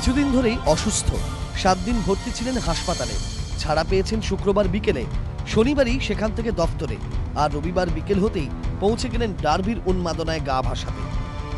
কিছুদিন ধরেই অসুস্থ, 7 দিন ভর্তি ছিলেন হাসপাতালে। ছাড়া পেয়েছেন শুক্রবার বিকেলে, শনিবারই সেখান থেকে দফতরে, আর রবিবার বিকেল হতেই পৌঁছে গেলেন ডার্বির উন্মাদনায় গা ভাসাতে।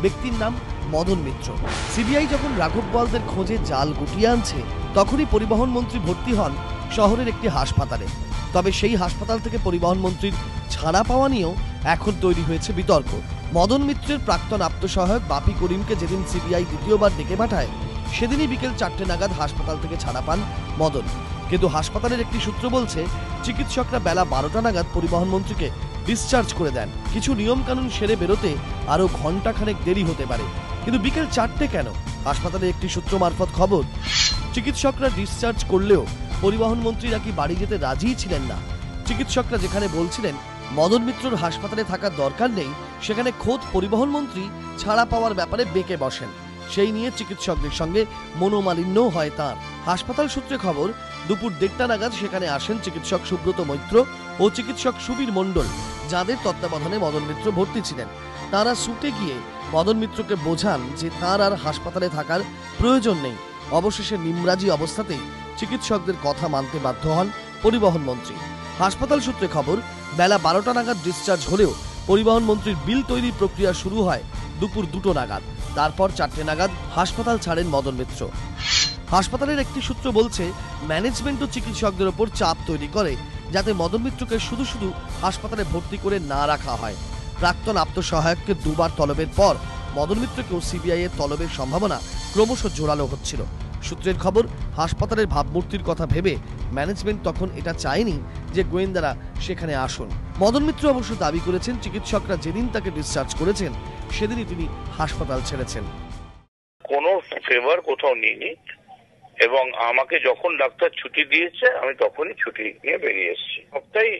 ব্যক্তির নাম মদন মিত্র। সিবিআই যখন রাঘব বোয়ালদের খোঁজে জাল গুটিয়ে আনছে, তখনই পরিবহন মন্ত্রী ভর্তি হন শহরের একটি হাসপাতালে। তবে সেই হাসপাতাল থেকে পরিবহন মন্ত্রীর ছাড়া পাওয়া নিয়েও এখন তৈরি হয়েছে বিতর্ক। মদন মিত্রের প্রাক্তন আত্মসহায়ক বাপি করিমকে যেদিন সিবিআই দ্বিতীয়বার ডেকে পাঠায়, সেদিনই বিকেল 4টে নাগাদ হাসপাতাল থেকে ছাড়া পান মদন। কিন্তু হাসপাতালের একটি সূত্র বলছে, চিকিৎসকরা বেলা 12টা নাগাদ পরিবহন মন্ত্রীকে ডিসচার্জ করে দেন। কিছু নিয়মকানুন সেরে বেরোতে আরও ঘণ্টাখানেক দেরি হতে পারে। কিন্তু বিকেল 4টে কেন? হাসপাতালের একটি সূত্র মারফত খবর, চিকিৎসকরা ডিসচার্জ করলেও পরিবহন মন্ত্রী নাকি বাড়ি যেতে রাজিই ছিলেন না। চিকিৎসকরা যেখানে বলছিলেন মদন মিত্রর হাসপাতালে থাকার দরকার নেই, সেখানে খোদ পরিবহন মন্ত্রী ছাড়া পাওয়ার ব্যাপারে বেঁকে বসেন। সেই নিয়ে চিকিৎসকদের সঙ্গে মনোমালিন্যও হয় তাঁর। হাসপাতাল সূত্রে খবর, দুপুর 1:30টা নাগাদ সেখানে আসেন চিকিৎসক সুব্রত মৈত্র ও চিকিৎসক সুবীর মণ্ডল, যাদের তত্ত্বাবধানে মদন মিত্র ভর্তি ছিলেন। তাঁরা ছুটে গিয়ে মদন মিত্রকে বোঝান যে তাঁর আর হাসপাতালে থাকার প্রয়োজন নেই। অবশেষে নিমরাজি অবস্থাতেই চিকিৎসকদের কথা মানতে বাধ্য হন পরিবহন মন্ত্রী। হাসপাতাল সূত্রে খবর, বেলা 12টা নাগাদ ডিসচার্জ হলেও পরিবহন মন্ত্রীর বিল তৈরির প্রক্রিয়া শুরু হয় দুপুর 2টো নাগাদ। তারপর 4টে নাগাদ হাসপাতাল ছাড়েন মদন মিত্র। হাসপাতালের একটি সূত্র বলছে, ম্যানেজমেন্ট ও চিকিৎসকদের ওপর চাপ তৈরি করে যাতে মদন মিত্রকে শুধু শুধু হাসপাতালে ভর্তি করে না রাখা হয়। প্রাক্তন আত্মসহায়ককে 2বার তলবের পর মদন মিত্রকেও সিবিআই এর তলবের সম্ভাবনা ক্রমশ জোরালো হচ্ছিল। সূত্রের খবর, হাসপাতালের ভাবমূর্তির কথা ভেবে ম্যানেজমেন্ট তখন এটা চায়নি যে গোয়েন্দারা সেখানে আসুন। মদন মিত্র অবশ্য দাবি করেছেন, চিকিৎসকরা যেদিন তাকে ডিসচার্জ করেছেন সেদিনই তিনি হাসপাতাল ছেড়েছেন। কোনো ফেভার কোথাও নিইনি, এবং আমাকে যখন ডাক্তার ছুটি দিয়েছে আমি তখনই ছুটি নিয়ে বেরিয়ে এসেছি। সবটাই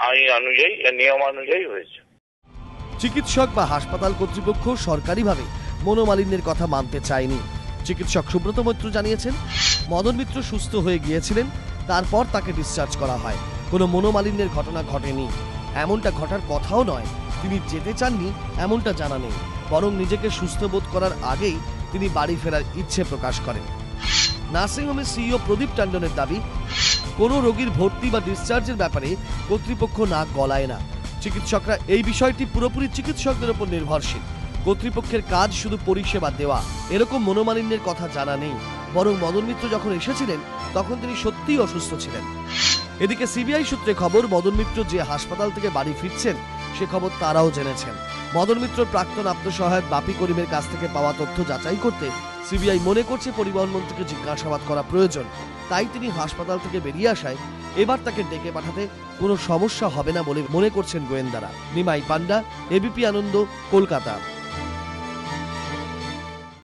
আইন অনুযায়ী, নিয়ম অনুযায়ী হয়েছে। চিকিৎসক বা হাসপাতাল কর্তৃপক্ষ সরকারিভাবে মনোমালিন্যের কথা মানতে চায়নি। চিকিৎসক সুব্রত মৈত্র জানিয়েছেন, মদন মিত্র সুস্থ হয়ে গিয়েছিলেন, তারপর তাকে ডিসচার্জ করা হয়। কোনো মনোমালিন্যের ঘটনা ঘটেনি, এমনটা ঘটার কথাও নয়। তিনি যেতে চাননি এমনটা জানা নেই, বরং নিজেকে সুস্থ বোধ করার আগেই তিনি বাড়ি ফেরার ইচ্ছে প্রকাশ করেন। নার্সিংহোমের সিইও প্রদীপ ট্যান্ডনের দাবি, কোনো রোগীর ভর্তি বা ডিসচার্জের ব্যাপারে কর্তৃপক্ষ নাক গলায় না। চিকিৎসকরা এই বিষয়টি পুরোপুরি চিকিৎসকদের উপর নির্ভরশীল। কর্তৃপক্ষের কাজ শুধু পরিষেবা দেওয়া। এরকম মনোমালিন্যের কথা জানা নেই, বরং মদন মিত্র যখন এসেছিলেন তখন তিনি সত্যিই অসুস্থ ছিলেন। এদিকে সিবিআই সূত্রে খবর, মদন মিত্র যে হাসপাতাল থেকে বাড়ি ফিরছেন সে খবর তারাও জেনেছেন। মদন মিত্রর প্রাক্তন আত্মসহায়ক বাপি করিমের কাছ থেকে পাওয়া তথ্য যাচাই করতে সিবিআই মনে করছে পরিবহন মন্ত্রীকে জিজ্ঞাসাবাদ করা প্রয়োজন। তাই তিনি হাসপাতাল থেকে বেরিয়ে আসায় এবার তাকে ডেকে পাঠাতে কোনো সমস্যা হবে না বলে মনে করছেন গোয়েন্দারা। নিমাই পান্ডা, এবিপি আনন্দ, কলকাতা।